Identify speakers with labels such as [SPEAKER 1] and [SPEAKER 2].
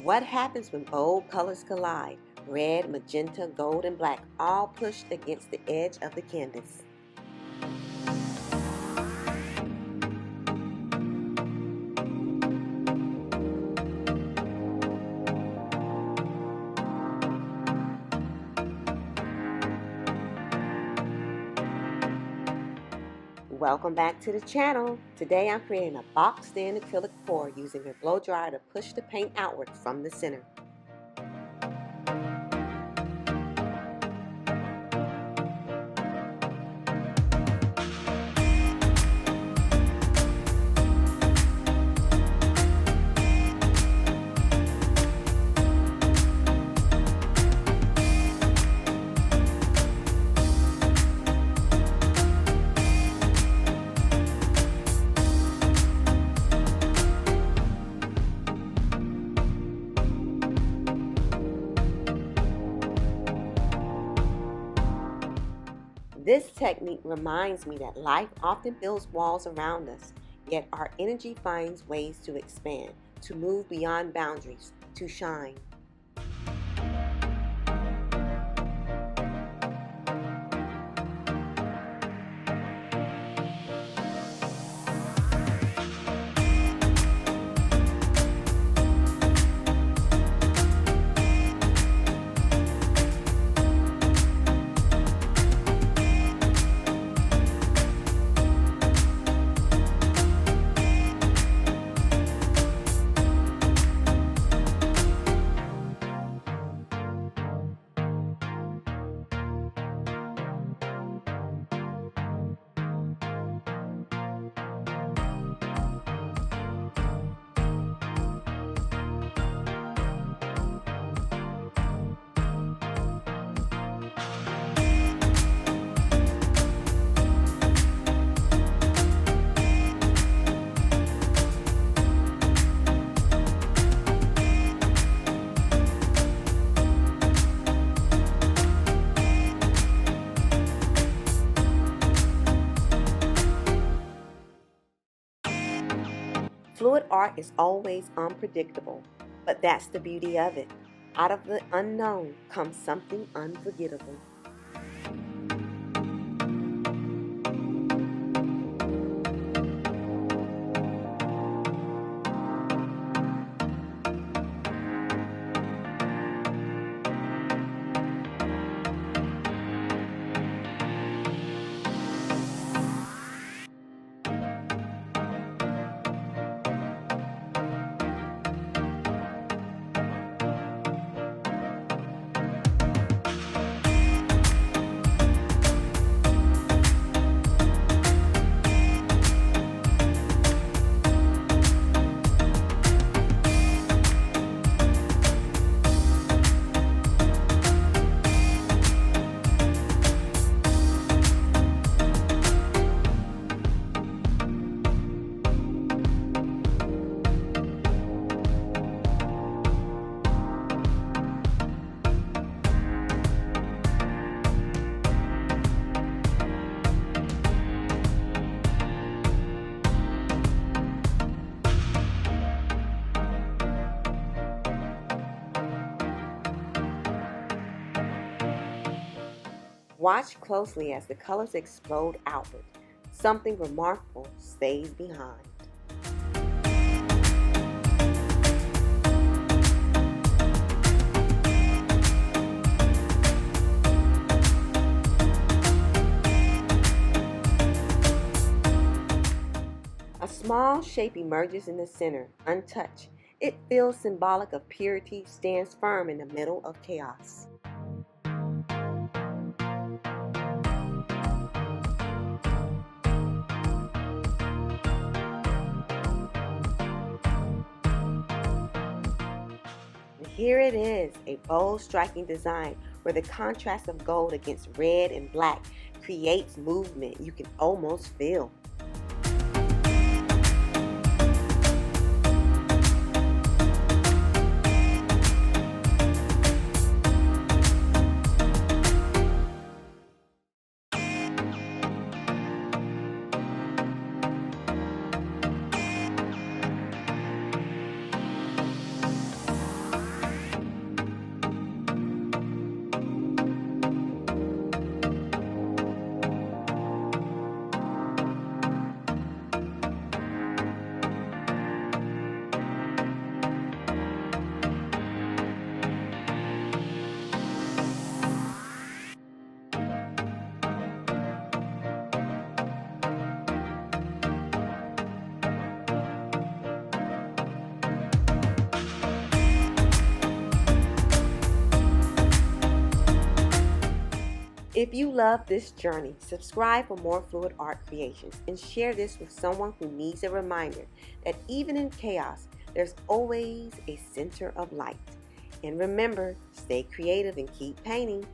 [SPEAKER 1] What happens when bold colors collide? Red, magenta, gold, and black all pushed against the edge of the canvas. Welcome back to the channel. Today I'm creating a boxed-in acrylic pour using a blow dryer to push the paint outward from the center. This technique reminds me that life often builds walls around us, yet our energy finds ways to expand, to move beyond boundaries, to shine. Fluid art is always unpredictable, but that's the beauty of it. Out of the unknown comes something unforgettable. Watch closely as the colors explode outward. Something remarkable stays behind. A small shape emerges in the center, untouched. It feels symbolic of purity, stands firm in the middle of chaos. Here it is, a bold, striking design where the contrast of gold against red and black creates movement you can almost feel. If you love this journey, subscribe for more fluid art creations and share this with someone who needs a reminder that even in chaos, there's always a center of light. And remember, stay creative and keep painting.